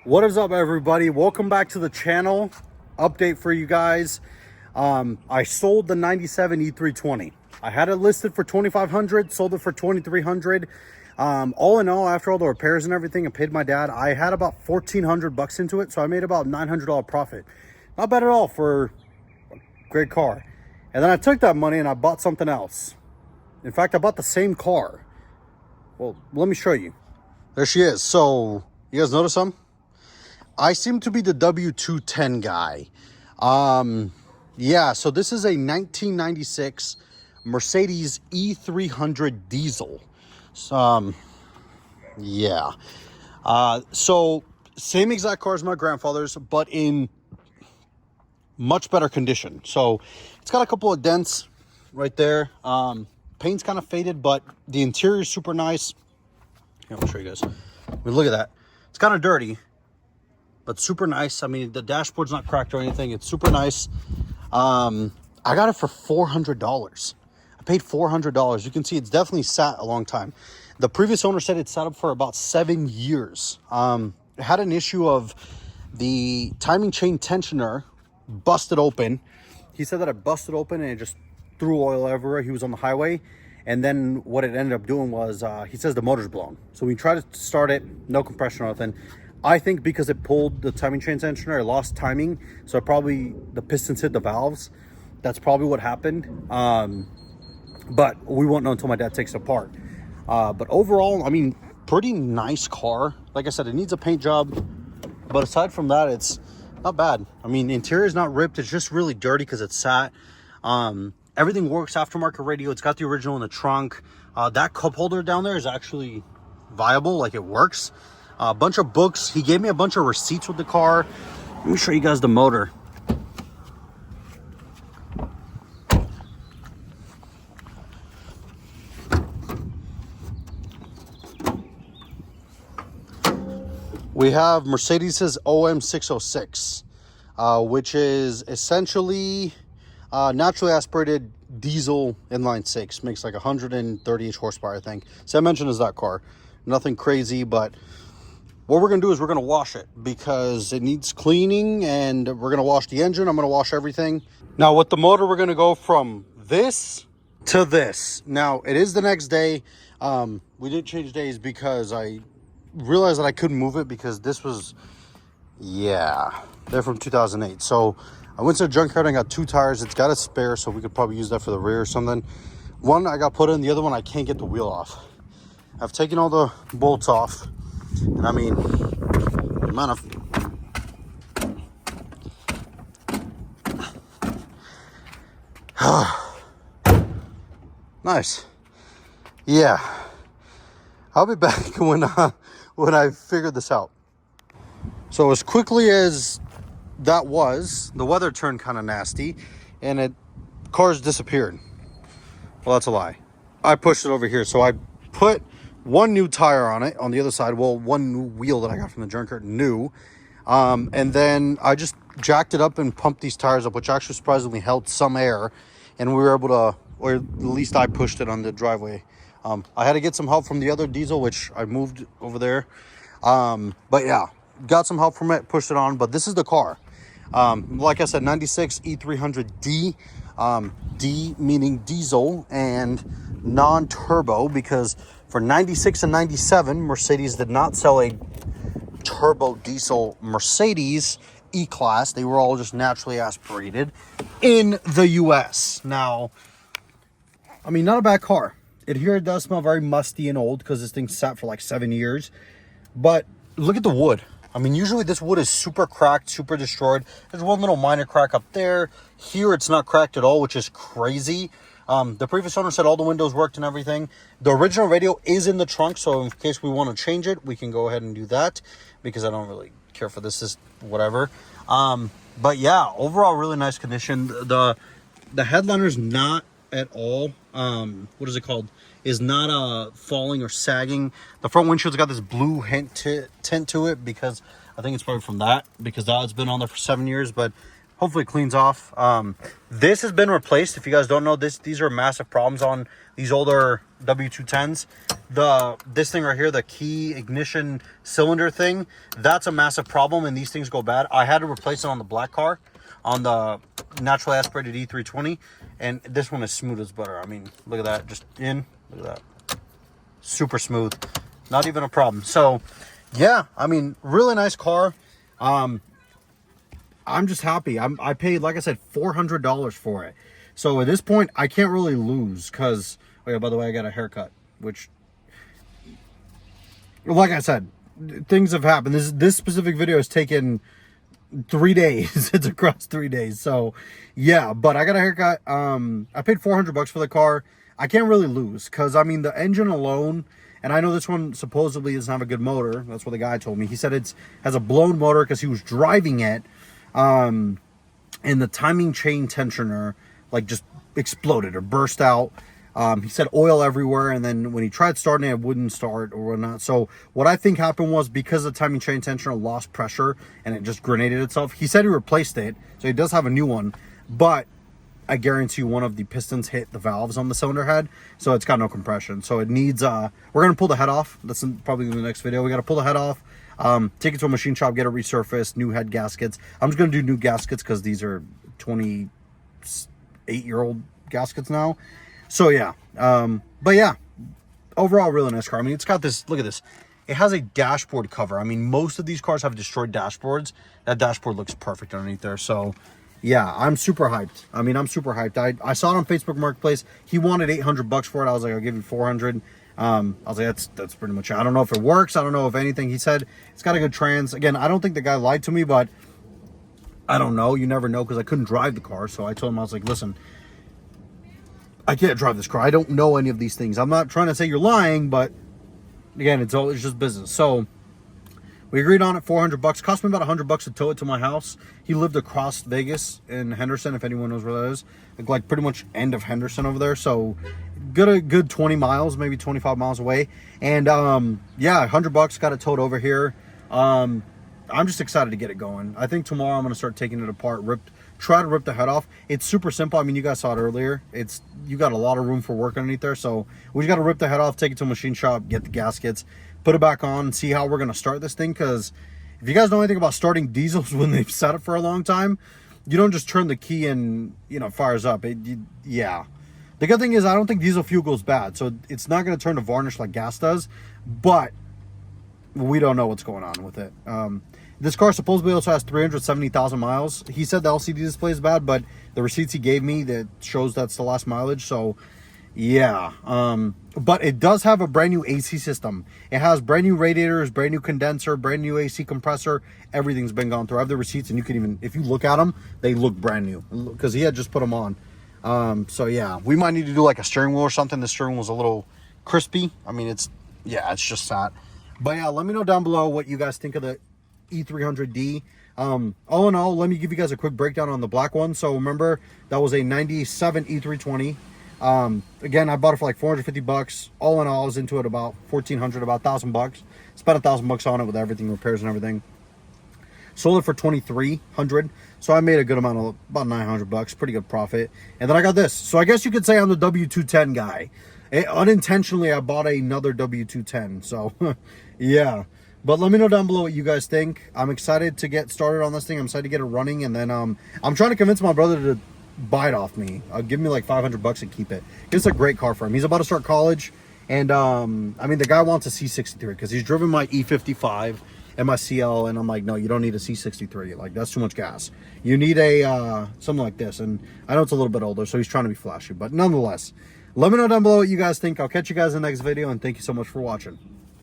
What is up, everybody? Welcome back to the channel. Update for you guys. I sold the 97 E320. I had it listed for $2,500, sold it for $2,300. All in all, after all the repairs and everything, I paid my dad. I had about 1,400 bucks into it, so I made about $900 profit. Not bad at all for a great car. And then I took that money and I bought something else. In fact, I bought the same car. Well, let me show you. There she is. So, you guys notice something? I seem to be the W210 guy. Yeah, so this is a 1996 Mercedes E300 diesel. So, yeah. So, same exact car as my grandfather's, but in much better condition. So, it's got a couple of dents right there. Paint's kind of faded, but the interior is super nice. Here, I'll show you guys. I mean, look at that. It's kind of dirty, but super nice. I mean, the dashboard's not cracked or anything. It's super nice. I got it for $400. I paid $400. You can see it's definitely sat a long time. The previous owner said it sat up for about 7 years. It had an issue of the timing chain tensioner busted open. He said that it busted open and it just threw oil everywhere. He was on the highway. And then what it ended up doing was, he says the motor's blown. So we tried to start it, no compression or nothing. I think because it pulled the timing chain tensioner, it lost timing. So probably the pistons hit the valves. That's probably what happened. But we won't know until my dad takes it apart. But overall, I mean, pretty nice car. Like I said, it needs a paint job. But aside from that, it's not bad. I mean, the interior is not ripped. It's just really dirty because it's sat. Everything works, aftermarket radio. It's got the original in the trunk. That cup holder down there is actually viable, like it works. A bunch of books. He gave me a bunch of receipts with the car. Let me show you guys the motor. We have Mercedes's OM606, which is essentially naturally aspirated diesel inline six. Makes like 130 horsepower, I think. Same engine as that car. Nothing crazy, but what we're going to do is we're going to wash it because it needs cleaning, and we're going to wash the engine. I'm going to wash everything. Now, with the motor, we're going to go from this to this. Now, it is the next day. We did change days because I realized that I couldn't move it because this was, yeah, they're from 2008. So I went to the junkyard and got 2 tires. It's got a spare, so we could probably use that for the rear or something. One I got put in, the other one I can't get the wheel off. I've taken all the bolts off, and I mean, the amount of nice. Yeah, I'll be back when I figured this out. So as quickly as that was, the weather turned kind of nasty, and cars disappeared. Well, that's a lie. I pushed it over here, so I put one new tire on it on the other side. Well, one new wheel that I got from the junkyard, new. And then I just jacked it up and pumped these tires up, which actually surprisingly held some air, and we were able to, or at least I pushed it on the driveway. I had to get some help from the other diesel, which I moved over there. But yeah, got some help from it, pushed it on. But this is the car. Like I said, 96 E300D. D meaning diesel and non-turbo, because for 96 and 97, Mercedes did not sell a turbo diesel Mercedes E-Class. They were all just naturally aspirated in the US. Now, I mean, not a bad car. It here does smell very musty and old because this thing sat for like 7 years. But look at the wood. I mean, usually this wood is super cracked, super destroyed. There's one little minor crack up there. Here, it's not cracked at all, which is crazy. The previous owner said all the windows worked and everything. The original radio is in the trunk, so in case we want to change it, we can go ahead and do that because I don't really care for this. Is whatever. But yeah, overall, really nice condition. The headliner's not at all, what is it called? Is not falling or sagging. The front windshield's got this blue tint to it because I think it's probably from that, because that's been on there for 7 years, but hopefully it cleans off. This has been replaced. If you guys don't know, these are massive problems on these older W210s, this thing right here, the key ignition cylinder thing, that's a massive problem, and these things go bad. I had to replace it on the black car, on the naturally aspirated E320, and this one is smooth as butter. I mean, look at that, just in, look at that, super smooth, not even a problem. So yeah, I mean, really nice car. I'm just happy. I paid, like I said, $400 for it. So at this point, I can't really lose because, oh yeah, by the way, I got a haircut, which, like I said, things have happened. This specific video has taken 3 days. It's across 3 days. So yeah, but I got a haircut. I paid $400 for the car. I can't really lose because, I mean, the engine alone, and I know this one supposedly doesn't have a good motor. That's what the guy told me. He said it has a blown motor because he was driving it, and the timing chain tensioner like just exploded or burst out. He said oil everywhere, and then when he tried starting it, it wouldn't start or whatnot. So what I think happened was, because the timing chain tensioner lost pressure and it just grenaded itself. He said he replaced it, so he does have a new one, but I guarantee you one of the pistons hit the valves on the cylinder head, so it's got no compression. So it needs, we're gonna pull the head off. That's probably in the next video. We gotta pull the head off, take it to a machine shop, get it resurfaced, new head gaskets. I'm just gonna do new gaskets because these are 28-year-old gaskets now. So yeah, but yeah, overall really nice car. I mean, it's got this, look at this, it has a dashboard cover. I mean, most of these cars have destroyed dashboards. That dashboard looks perfect underneath there. So yeah, I'm super hyped. I mean, I'm super hyped. I saw it on Facebook Marketplace. He wanted $800 for it. I was like, I'll give you 400. I was like, that's pretty much it. I don't know if it works. I don't know if anything. He said it's got a good trans. Again, I don't think the guy lied to me, but I don't know. You never know, because I couldn't drive the car. So I told him, I was like, listen, I can't drive this car. I don't know any of these things. I'm not trying to say you're lying, but again, it's just business. So we agreed on it, $400. Cost me about $100 to tow it to my house. He lived across Vegas in Henderson, if anyone knows where that is. Like pretty much end of Henderson over there. So good 20 miles, maybe 25 miles away. And yeah, $100, got it towed over here. I'm just excited to get it going. I think tomorrow I'm going to start taking it apart, try to rip the head off. It's super simple. I mean, you guys saw it earlier. You got a lot of room for work underneath there. So we just got to rip the head off, take it to a machine shop, get the gaskets, put it back on, and see how we're going to start this thing. Because if you guys know anything about starting diesels when they've sat it for a long time, you don't just turn the key and, you know, it fires up. Yeah. The good thing is I don't think diesel fuel goes bad. So it's not going to turn to varnish like gas does. But we don't know what's going on with it. This car supposedly also has 370,000 miles. He said the LCD display is bad, but the receipts he gave me that shows that's the last mileage. So yeah, but it does have a brand new AC system. It has brand new radiators, brand new condenser, brand new AC compressor. Everything's been gone through. I have the receipts, and you can even, if you look at them, they look brand new because he had just put them on. So yeah, we might need to do like a steering wheel or something. The steering wheel's a little crispy. I mean, it's just that. But yeah, let me know down below what you guys think of the E300D. All in all, let me give you guys a quick breakdown on the black one. So remember, that was a 97 E320. Again, I bought it for like $450. All in all, I was into it about $1,400, about $1,000. Spent $1,000 on it with everything, repairs and everything. Sold it for $2,300. So I made a good amount of about $900, pretty good profit. And then I got this. So I guess you could say I'm the W210 guy. Unintentionally, I bought another W210. So yeah. But let me know down below what you guys think. I'm excited to get started on this thing. I'm excited to get it running. And then I'm trying to convince my brother to buy it off me. Give me like $500 and keep it. It's a great car for him. He's about to start college. And I mean, the guy wants a C63 because he's driven my E55 and my CL. And I'm like, no, you don't need a C63. Like, that's too much gas. You need a something like this. And I know it's a little bit older, so he's trying to be flashy. But nonetheless, let me know down below what you guys think. I'll catch you guys in the next video. And thank you so much for watching.